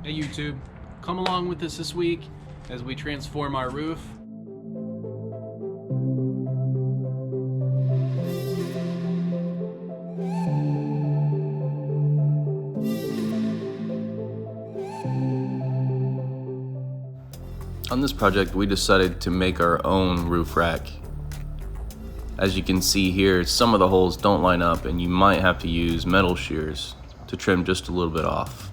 Hey YouTube, come along with us this week as we transform our roof. On this project, we decided to make our own roof rack. As you can see here, some of the holes don't line up and you might have to use metal shears to trim just a little bit off.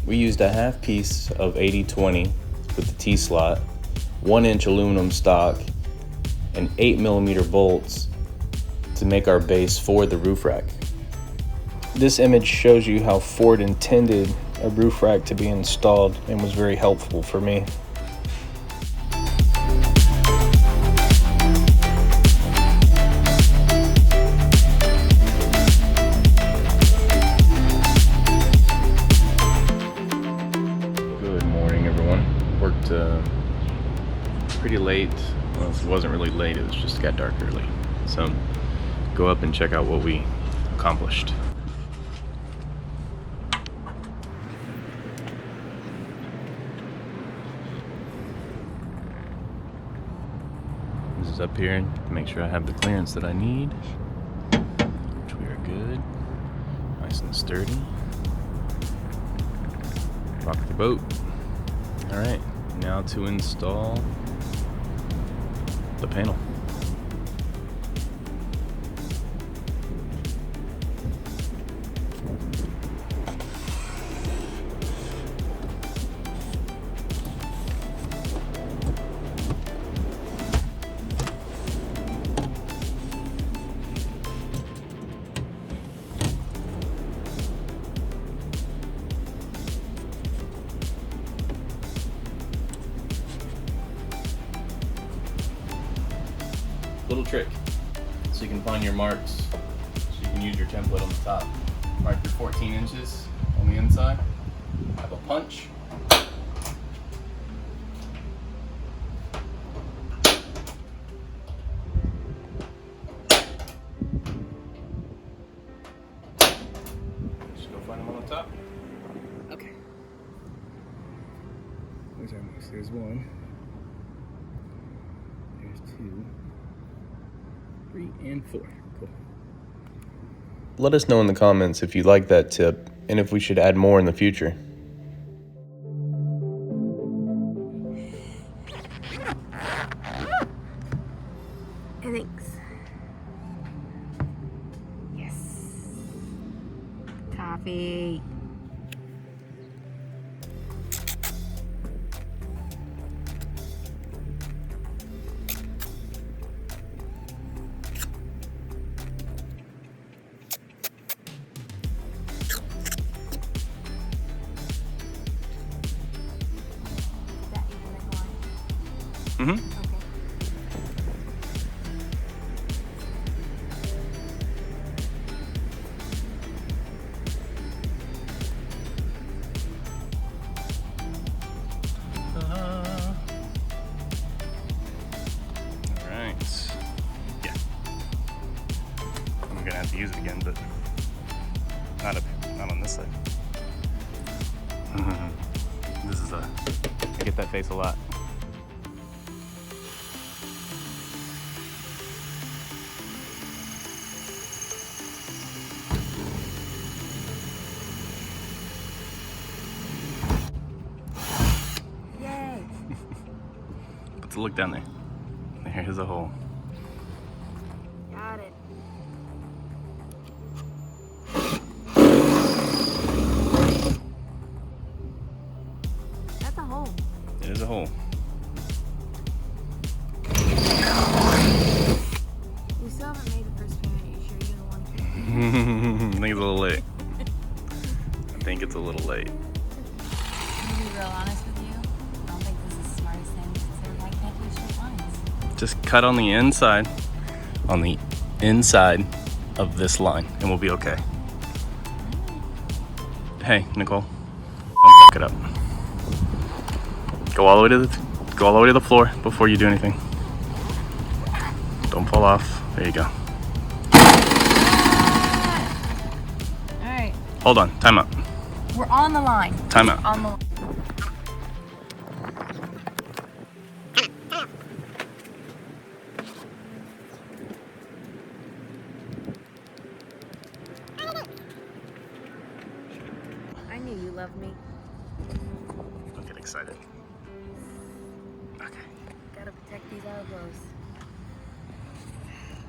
We used a half piece of 80/20 with the T-slot, 1-inch aluminum stock, and 8mm bolts to make our base for the roof rack. This image shows you how Ford intended a roof rack to be installed and was very helpful for me. Good morning, everyone. Worked pretty late. Well, it wasn't really late, it was just got dark early. So go up and check out what we accomplished. This is up here to make sure I have the clearance that I need, which we are good. Nice and sturdy. Rock the boat. All right, now to install the panel. Little trick, so you can find your marks, so you can use your template on the top. Mark your 14 inches on the inside, have a punch. Just go find them on the top. Okay. There's our marks. There's 1. There's 2. 3 and 4. Cool. Let us know in the comments if you like that tip and if we should add more in the future. Thanks. Yes. Coffee. Mm-hmm. Okay. Alright. Yeah. I'm gonna have to use it again, but not on this side. This is I get that face a lot. Yay. Let's look down there. There's a hole. Got it. That's a hole. It is a hole. You still haven't made the first pair. Are you sure you're the one? I think it's a little late. It's a little late. To be real honest with you, I don't think this is the smartest thing considering I can't do straight lines. Just cut on the inside. On the inside of this line, and we'll be okay. Hey, Nicole, don't fuck it up. Go all the way to the floor before you do anything. Don't fall off. There you go. Hold on, time out. We're on the line. Time out. On the I knew you loved me. Don't get excited. Okay. Gotta protect these elbows.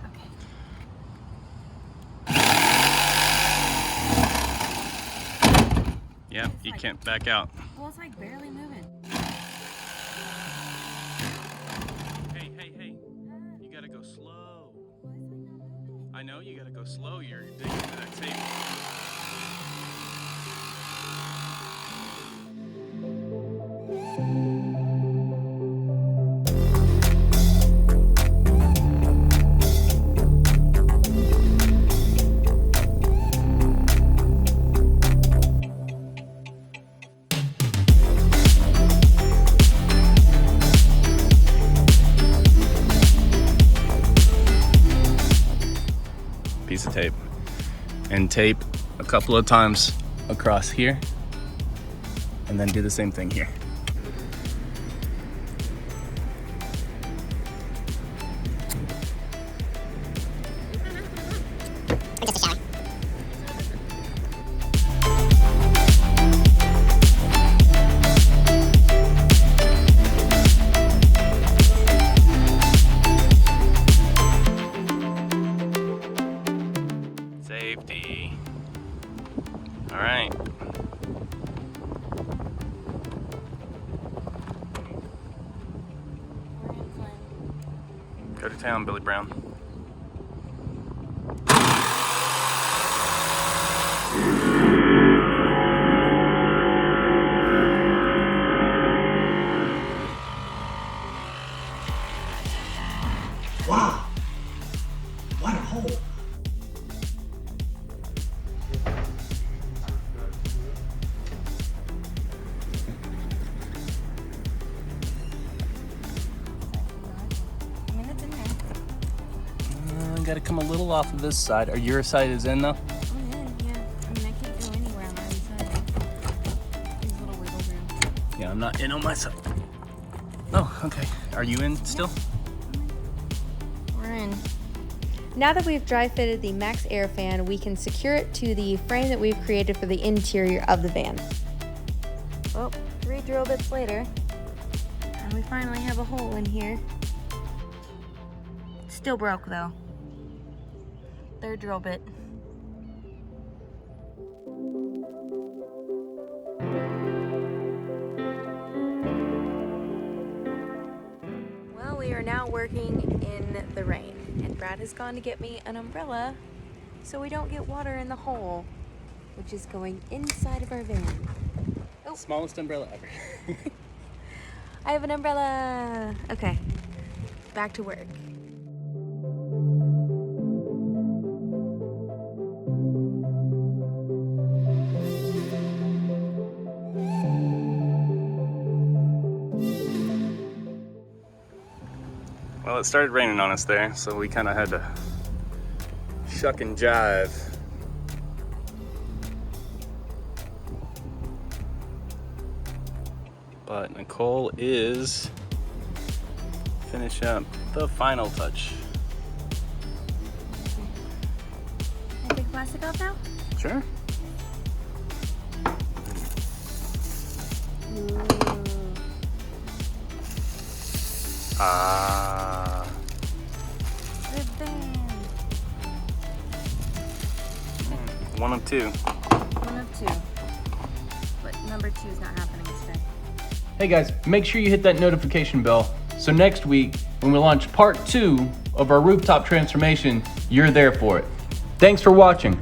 Okay. Yeah, you can't back out. Well, it's like barely moving. Hey. You gotta go slow. I know you gotta go slow. You're digging into that tape. Piece of tape. And tape a couple of times across here. And then do the same thing here. Safety. All right. Go to town, Billy Brown. Wow. What a hole. I mean, it's in there. Gotta come a little off of this side. Or your side is in though? I'm in, yeah. I mean, I can't go anywhere on either side. There's a little wiggle room. Yeah, I'm not in on my side. Oh, okay. Are you in still? We're in. Now that we've dry fitted the MaxXair fan, we can secure it to the frame that we've created for the interior of the van. Well, 3 drill bits later, and we finally have a hole in here. It's still broke though. 3rd drill bit. Well, we are now working in the rain, and Brad has gone to get me an umbrella so we don't get water in the hole, which is going inside of our van. Oh. Smallest umbrella ever. I have an umbrella. Okay, back to work. Well, it started raining on us there, so we kind of had to shuck and jive. But Nicole is finish up the final touch. Can I take plastic off now? Sure. Ooh. Ah. The van. 1 of 2. 1 of 2. But number 2 is not happening today. Hey guys, make sure you hit that notification bell so next week when we launch part 2 of our rooftop transformation, you're there for it. Thanks for watching.